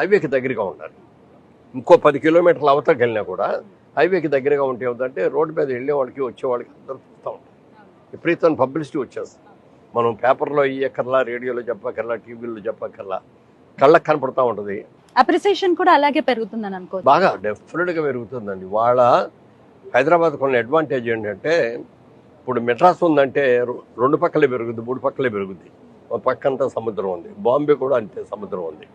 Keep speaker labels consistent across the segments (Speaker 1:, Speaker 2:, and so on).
Speaker 1: హైవేకి దగ్గరగా ఉండాలి. ఇంకో 10 కిలోమీటర్ల అవతలకి వెళ్ళినా కూడా హైవేకి దగ్గరగా ఉంటే ఏమిటంటే రోడ్డు మీద వెళ్ళే వాళ్ళకి వచ్చే వాళ్ళకి అందరూ చూస్తూ ఉంటారు. విపరీతమైన పబ్లిసిటీ వచ్చేస్తుంది. మనం పేపర్లో ఇయ్యక్కర్లా, రేడియోలో చెప్పక్కర్లా, టీవీలో చెప్పక్కర్లా, కళ్ళకు కనపడతా ఉంటుంది.
Speaker 2: అప్రిసియేషన్ కూడా అలాగే పెరుగుతుందని అనుకో.
Speaker 1: బాగా డెఫినెట్గా పెరుగుతుందండి. వాళ్ళ హైదరాబాద్ కొన్ని అడ్వాంటేజ్ ఏంటంటే ఇప్పుడు మెడ్రాస్ ఉందంటే 2 పక్కలే పెరుగుద్ది, 3 పక్కలే పెరుగుద్ది. ఒక పక్కంతా సముద్రం ఉంది. బాంబే కూడా అంతే సముద్రం ఉంది.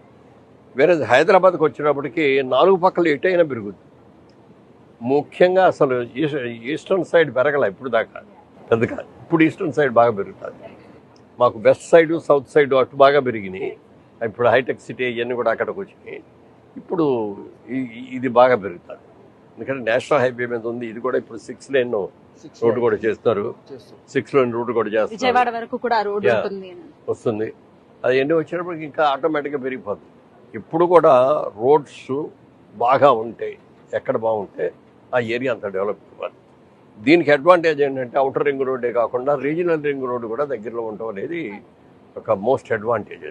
Speaker 1: వేరే హైదరాబాద్కి వచ్చినప్పటికీ 4 పక్కలు ఎటైనా పెరుగుద్ది. ముఖ్యంగా అసలు ఈస్టర్న్ సైడ్ పెరగల ఇప్పుడు దాకా పెద్దగా. ఇప్పుడు ఈస్టర్న్ సైడ్ బాగా పెరుగుతుంది. మాకు వెస్ట్ సైడ్, సౌత్ సైడ్ అటు బాగా పెరిగినాయి. ఇప్పుడు హైటెక్ సిటీ ఇవన్నీ కూడా అక్కడికి వచ్చినాయి. ఇప్పుడు ఇది బాగా పెరుగుతుంది. ఎందుకంటే నేషనల్ హైవే మీద ఉంది. ఇది కూడా ఇప్పుడు 6 లేన్ రోడ్డు కూడా చేస్తారు. 6 లేన్ రోడ్డు కూడా చేస్తారు.
Speaker 2: విజయవాడ వరకు కూడా రోడ్డు
Speaker 1: వస్తుంది. అది ఎన్ని వచ్చినప్పటికి ఇంకా ఆటోమేటిక్గా పెరిగిపోతుంది. ఇప్పుడు కూడా రోడ్స్ బాగా ఉంటాయి. ఎక్కడ బాగుంటే ఆ ఏరియా అంతా డెవలప్ అవ్వాలి. దీనికి అడ్వాంటేజ్ ఏంటంటే అవుటర్ రింగ్ రోడ్డే కాకుండా రీజనల్ రింగ్ రోడ్డు కూడా దగ్గరలో ఉండటం అనేది ఒక మోస్ట్ అడ్వాంటేజ్.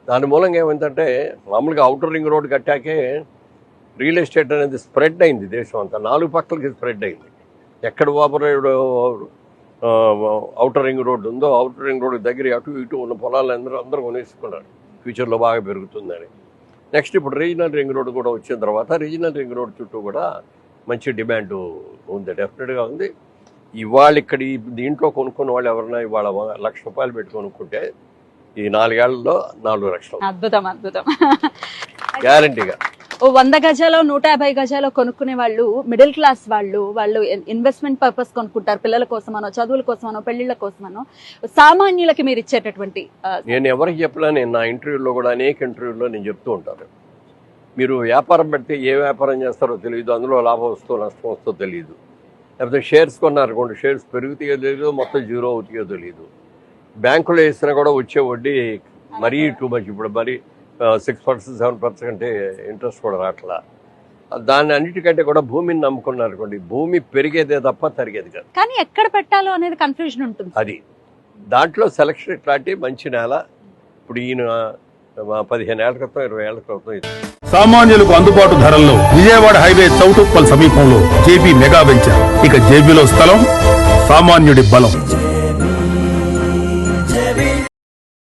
Speaker 1: దాని మూలంగా ఏమైందంటే మామూలుగా అవుటర్ రింగ్ రోడ్డు కట్టాకే రియల్ ఎస్టేట్ అనేది స్ప్రెడ్ అయింది దేశం అంతా. 4 పక్కలకి స్ప్రెడ్ అయింది. ఎక్కడ అవుటర్ రింగ్ రోడ్డు ఉందో అవుటర్ రింగ్ రోడ్డు దగ్గర అటు ఇటు ఉన్న పొలాలు అందరూ కొనేసుకున్నారు. ఫ్యూచర్లో బాగా పెరుగుతుందని. నెక్స్ట్ ఇప్పుడు రీజనల్ రింగ్ రోడ్డు కూడా వచ్చిన తర్వాత రీజనల్ రింగ్ రోడ్డు చుట్టూ కూడా మంచి డిమాండ్ ఉంది, డెఫినెట్గా ఉంది. ఇవాళ ఇక్కడ దీంట్లో కొనుక్కున్న వాళ్ళు ఎవరైనా ఇవాళ ₹1,00,000 పెట్టి కొనుక్కుంటే ఈ 4 ఏళ్లలో 4 లక్షలు.
Speaker 2: అద్భుతం అద్భుతం.
Speaker 1: గ్యారంటీగా
Speaker 2: 100 గజాలు 150 గజాలు కొనుక్కునే వాళ్ళు మిడిల్ క్లాస్ వాళ్ళు ఇన్వెస్ట్మెంట్ పర్పస్ కొనుక్కుంటారు. పిల్లల కోసమనో, చదువుల కోసమనో, పెళ్లిళ్ళ కోసమనో. సామాన్యులకి మీరు ఇచ్చేటటువంటి
Speaker 1: నేను ఎవరికి చెప్పలా, నేను నా ఇంటర్వ్యూలో కూడా అనేక ఇంటర్వ్యూల్లో నేను చెప్తూ ఉంటాను. మీరు వ్యాపారం పెడితే ఏ వ్యాపారం చేస్తారో తెలియదు, అందులో లాభం వస్తుందో నష్టం వస్తుందో తెలియదు. లేకపోతే షేర్స్ కొన్నారనుకోండి, షేర్స్ పెరుగుతాయో తెలియదు, మొత్తం జీరో అవుతాయో తెలియదు. బ్యాంకులో వేసినా కూడా వచ్చే వడ్డీ మరీ టూ మచ్. ఇప్పుడు మరి 6%, 7% ఇంట్రెస్ట్ కూడా రావట్లా. దాన్ని అన్నిటికంటే కూడా భూమిని నమ్ముకున్నారు అనుకోండి, భూమి పెరిగేదే తప్ప తరిగేది కాదు.
Speaker 2: కానీ ఎక్కడ పెట్టాలో అనేది కన్ఫ్యూజన్ ఉంటుంది.
Speaker 1: అది దాంట్లో సెలక్షన్ ఇట్లాంటి మంచి నేల. ఇప్పుడు ఈయన 15 ఏళ్ల క్రితం 20 ఏళ్ల క్రితం
Speaker 3: సామాన్యులకు అందుబాటు ధరల్లో విజయవాడ హైవే చౌటుప్పల్ సమీపంలో జేబీ మెగా వెంచర్. ఇక జేబీలో స్థలం, సామాన్యుడి బలం.